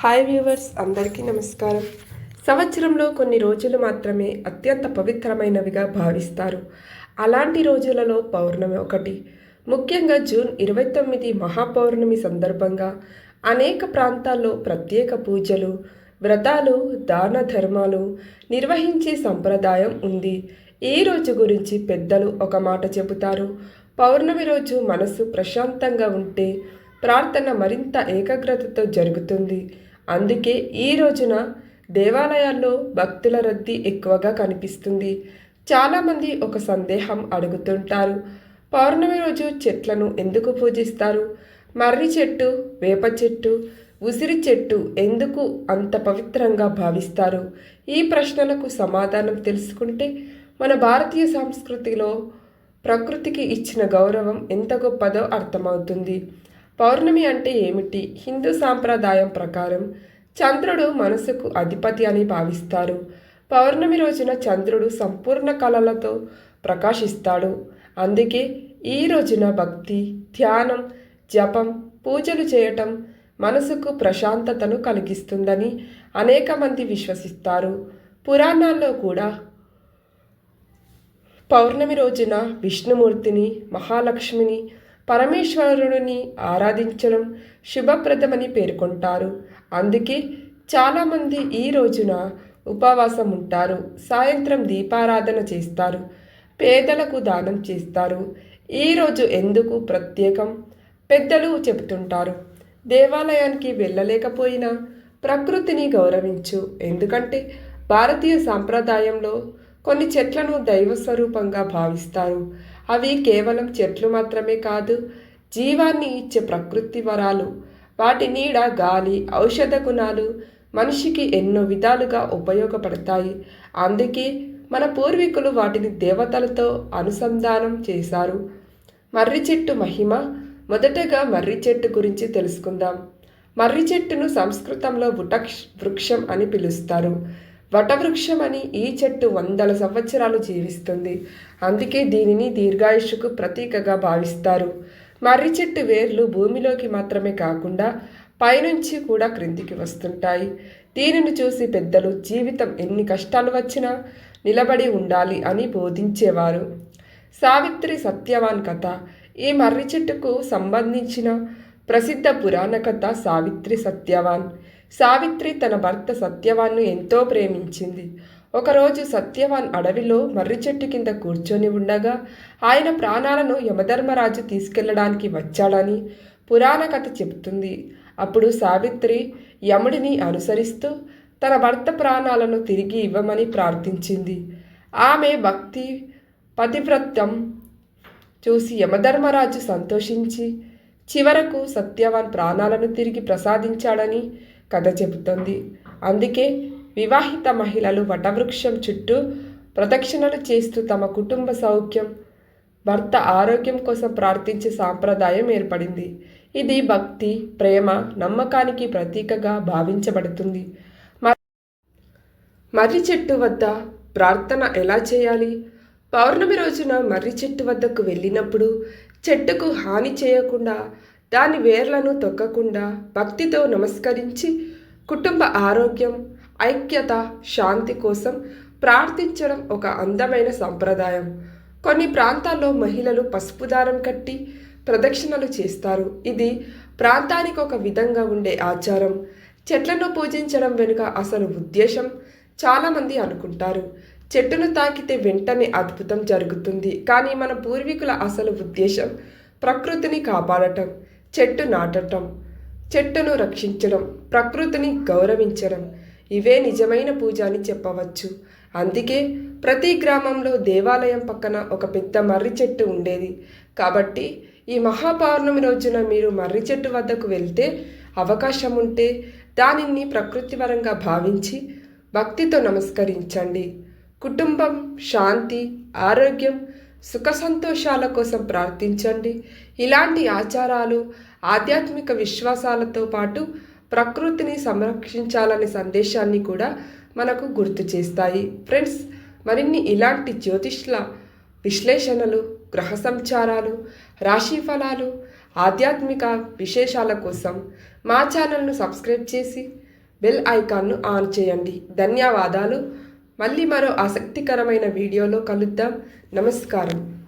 Hi viewers, అందరికీ నమస్కారం. సంవత్సరంలో కొన్ని రోజులు మాత్రమే అత్యంత పవిత్రమైనవిగా భావిస్తారు. అలాంటి రోజులలో పౌర్ణమి ఒకటి. ముఖ్యంగా జూన్ 29 మహాపౌర్ణమి సందర్భంగా అనేక ప్రాంతాల్లో ప్రత్యేక పూజలు, వ్రతాలు, దాన ధర్మాలు నిర్వహించే సంప్రదాయం ఉంది. ఈ రోజు గురించి పెద్దలు ఒక మాట చెబుతారు. పౌర్ణమి రోజు మనసు ప్రశాంతంగా ఉంటే ప్రార్థన మరింత ఏకాగ్రతతో జరుగుతుంది. అందుకే ఈ రోజున దేవాలయాల్లో భక్తుల రద్దీ ఎక్కువగా కనిపిస్తుంది. చాలామంది ఒక సందేహం అడుగుతుంటారు. పౌర్ణమి రోజు చెట్లను ఎందుకు పూజిస్తారు? మర్రి చెట్టు, వేప చెట్టు, ఉసిరి చెట్టు ఎందుకు అంత పవిత్రంగా భావిస్తారు? ఈ ప్రశ్నలకు సమాధానం తెలుసుకుంటే మన భారతీయ సంస్కృతిలో ప్రకృతికి ఇచ్చిన గౌరవం ఎంత గొప్పదో అర్థమవుతుంది. పౌర్ణమి అంటే ఏమిటి? హిందూ సాంప్రదాయం ప్రకారం చంద్రుడు మనసుకు అధిపతి అని భావిస్తారు. పౌర్ణమి రోజున చంద్రుడు సంపూర్ణ కళలతో ప్రకాశిస్తాడు. అందుకే ఈ రోజున భక్తి, ధ్యానం, జపం, పూజలు చేయటం మనసుకు ప్రశాంతతను కలిగిస్తుందని అనేక మంది విశ్వసిస్తారు. పురాణాల్లో కూడా పౌర్ణమి రోజున విష్ణుమూర్తిని, మహాలక్ష్మిని, పరమేశ్వరుడిని ఆరాధించడం శుభప్రదమని పేర్కొంటారు. అందుకే చాలామంది ఈ రోజున ఉపవాసం ఉంటారు. సాయంత్రం దీపారాధన చేస్తారు. పేదలకు దానం చేస్తారు. ఈరోజు ఎందుకు ప్రత్యేకం? పెద్దలు చెబుతుంటారు. దేవాలయానికి వెళ్ళలేకపోయినా ప్రకృతిని గౌరవించు. ఎందుకంటే భారతీయ సాంప్రదాయంలో కొన్ని చెట్లను దైవ స్వరూపంగా భావిస్తారు. అవి కేవలం చెట్లు మాత్రమే కాదు, జీవాన్ని ఇచ్చే ప్రకృతి వరాలు. వాటి నీడ, గాలి, ఔషధ గుణాలు మనిషికి ఎన్నో విధాలుగా ఉపయోగపడతాయి. అందుకే మన పూర్వీకులు వాటిని దేవతలతో అనుసంధానం చేశారు. మర్రి చెట్టు మహిమ. మొదటగా మర్రి చెట్టు గురించి తెలుసుకుందాం. మర్రి చెట్టును సంస్కృతంలో వృక్షం అని పిలుస్తారు. వటవృక్షం అని ఈ చెట్టు వందల సంవత్సరాలు జీవిస్తుంది. అందుకే దీనిని దీర్ఘాయుష్కు ప్రతీకగా భావిస్తారు. మర్రి చెట్టు వేర్లు భూమిలోకి మాత్రమే కాకుండా పైనుంచి కూడా క్రిందికి వస్తుంటాయి. దీనిని చూసి పెద్దలు జీవితం ఎన్ని కష్టాలు వచ్చినా నిలబడి ఉండాలి అని బోధించేవారు. సావిత్రి సత్యవాన్ కథ. ఈ మర్రి చెట్టుకు సంబంధించిన ప్రసిద్ధ పురాణ కథ సావిత్రి సత్యవాన్. సావిత్రి తన భర్త సత్యవాన్ను ఎంతో ప్రేమించింది. ఒకరోజు సత్యవాన్ అడవిలో మర్రి చెట్టు కింద కూర్చొని ఉండగా ఆయన ప్రాణాలను యమధర్మరాజు తీసుకెళ్లడానికి వచ్చాడని పురాణ కథ చెబుతుంది. అప్పుడు సావిత్రి యముడిని అనుసరిస్తూ తన భర్త ప్రాణాలను తిరిగి ఇవ్వమని ప్రార్థించింది. ఆమె భక్తి, పతివ్రత్యం చూసి యమధర్మరాజు సంతోషించి చివరకు సత్యవాన్ ప్రాణాలను తిరిగి ప్రసాదించాడని కథ చెబుతుంది. అందుకే వివాహిత మహిళలు వటవృక్షం చుట్టూ ప్రదక్షిణలు చేస్తూ తమ కుటుంబ సౌఖ్యం, భర్త ఆరోగ్యం కోసం ప్రార్థించే సాంప్రదాయం ఏర్పడింది. ఇది భక్తి, ప్రేమ, నమ్మకానికి ప్రతీకగా భావించబడుతుంది. మర్రి చెట్టు వద్ద ప్రార్థన ఎలా చేయాలి? పౌర్ణమి రోజున మర్రి చెట్టు వద్దకు వెళ్ళినప్పుడు చెట్టుకు హాని చేయకుండా, దాని వేర్లను తొక్కకుండా భక్తితో నమస్కరించి కుటుంబ ఆరోగ్యం, ఐక్యత, శాంతి కోసం ప్రార్థించడం ఒక అందమైన సంప్రదాయం. కొన్ని ప్రాంతాల్లో మహిళలు పసుపు దారం కట్టి ప్రదక్షిణలు చేస్తారు. ఇది ప్రాంతానికి ఒక విధంగా ఉండే ఆచారం. చెట్లను పూజించడం వెనుక అసలు ఉద్దేశం చాలామంది అనుకుంటారు. చెట్టును తాకితే వెంటనే అద్భుతం జరుగుతుంది. కానీ మన పూర్వీకుల అసలు ఉద్దేశం ప్రకృతిని కాపాడటం, చెట్టు నాటడం, చెట్టును రక్షించడం, ప్రకృతిని గౌరవించడం. ఇవే నిజమైన పూజ అని చెప్పవచ్చు. అందుకే ప్రతి గ్రామంలో దేవాలయం పక్కన ఒక పెద్ద మర్రి చెట్టు ఉండేది. కాబట్టి ఈ మహాపౌర్ణమి రోజున మీరు మర్రి చెట్టు వద్దకు వెళ్తే, అవకాశం ఉంటే దానిని ప్రకృతి వరంగా భావించి భక్తితో నమస్కరించండి. కుటుంబం, శాంతి, ఆరోగ్యం, సుఖ సంతోషాల కోసం ప్రార్థించండి. ఇలాంటి ఆచారాలు ఆధ్యాత్మిక విశ్వాసాలతో పాటు ప్రకృతిని సంరక్షించాలనే సందేశాన్ని కూడా మనకు గుర్తు చేస్తాయి. ఫ్రెండ్స్, మరిన్ని ఇలాంటి జ్యోతిష్ల విశ్లేషణలు, గ్రహ సంచారాలు, రాశి ఫలాలు, ఆధ్యాత్మిక విశేషాల కోసం మా ఛానల్ను సబ్స్క్రైబ్ చేసి బెల్ ఐకాన్ను ఆన్ చేయండి. ధన్యవాదాలు. మళ్ళీ మరో ఆసక్తికరమైన వీడియోలో కలుద్దాం. నమస్కారం.